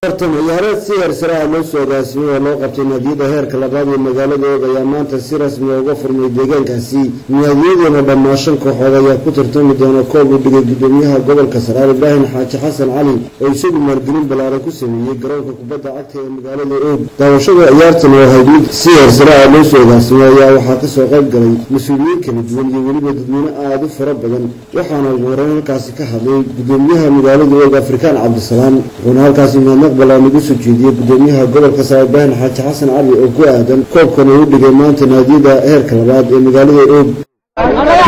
tartan ciyaareed si heersare ah loo soo gaarsiiyay oo loo qabtay naadiyada heerka labaad ee magaaladooda ayaa maanta si rasmi ah uga furmay deegaankaasi. Naadiyadana dhammaan 5 kooxood ayaa ku tartami doona koob u dhigay gudoomiyaha gobolka Saraar Ibrahim Xaaji Xasan Cali oo isagu maalgelin balaaran ku sameeyay garoonka kubadda cagta ee magaalada Oog. Daawashada ciyaartan oo ahayd mid si heersare ah loo soo gaarsiiyay ayaa waxaa ka soo qayb galay mas'uuliyiin kala duwan iyo weliba dadweyne aad u fara badan, waxaana wararkaasi ka hadlay gudoomiyaha magaalada Oog Afrikaan Cabdisalaam wuxuuna halkaasi ballan ugu soo jeediyay gudoomiyaha gobolka Saraar Ibrahim Xaaji Xasan Cali oo ku aadan koobkan uu dhigay maanta naadiyada heerka labaad ee magaalada Oog.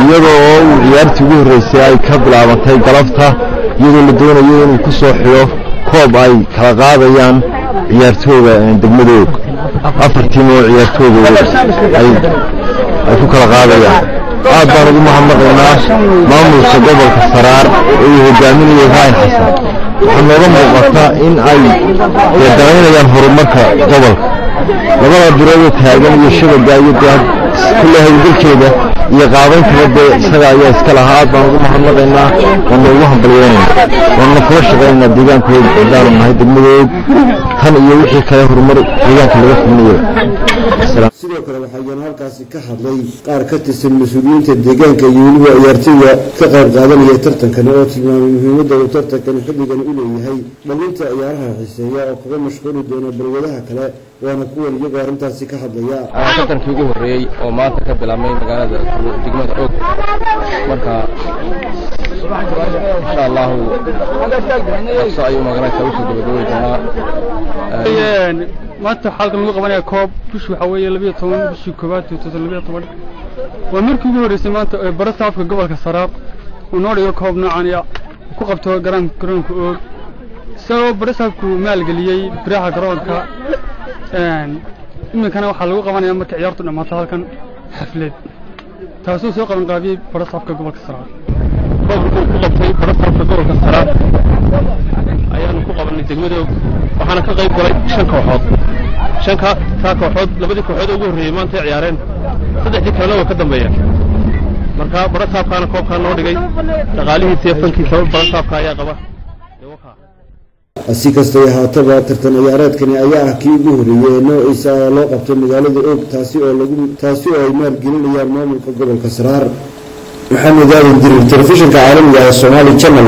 iyadoo ciyaartii ugu horeysay ay ka bilaabantay galabta iyadoo la doonayo inuu ku soo xiro koob ay kala qaadayaan ciyaartooyda degmada Oog. 4 tiim oo ciyaartooyda ay ku kala qaadayaan. aad baan ugu mahadnaqaynaa maamulka gobolka Saraar oo hogaaminaya Ibrahim Xasan. waxaa nooga muuqata in ay dadaynayaan horumarka gobolka. labada birood taagan iyo shabaga iyo kulle hawlgalkeeda iyo qaadanteeda isaga ayaa iska lahaa. aad baan ugu mahadnaqaynaa oo noogu hambalyeynayna oo kula shaqeynaa deegaankooda hadaan nahay degmada Oog tan iyo wixii kale horumar deegaanka laga fulinayo. sidoo kale waxaa halkaasi ka hadlay qaar ka tirsan mas'uuliyiinta deegaanka iyo weliba ciyaartooyda ka qayb qaadanaya tartankan oo tilmaamay muhiimadda uu tartankan xilligan u leeyahay dhalinta ciyaaraha xiiseeya oo kaga mashquuli doona balwadaha kale waana kuwan iyagoo arrintaasi ka hadlaya. tartankii ugu horeeyay oo maanta ka bilaabmay magaalada degmada Oog marka insha Allah ayuu magaalada usoo gabagabay doonaa. maanta xalkan lagu qabanaya koob bish waxa weeye 12 bishii koobaad 2012 waa markii ugu horeysay maanta ee barasaafka gobolka Saraar uu noo dhigo koob noocan ah ku qabto garoonka Oog. sabab barasaafku maalgeliyay biraha garoonka iminkana waxa lagu qabanaya markii ciyaartu dhamaato halkan xaflad taasoo soo qaban qaabiyay barasaafka gobolka Saraar. koobku ku qabtay barasaafka gobolka Saraar ayaanu ku qabanay degmada Oog waxaana ka qayb galay 5 kooxood. 5 kooxood labadii kooxood ugu horeeyay maanta ciyaareen, saddexdii kale oo ka dambeeyay. marka barasaafkaana koobka noo dhigay dhaqaalihiisa fankiisa barasaafka ayaa qaba. si kastoo haataba tartan ciyaareedkani ayaa ah kii ugu horeeyay noociisa loo qabtay magaalada Oog taasi oo ay maalgelinayaan maamulka gobolka Saraar. maxamed aadan dirir telefishinka caalamiga ee Soomaali Channel.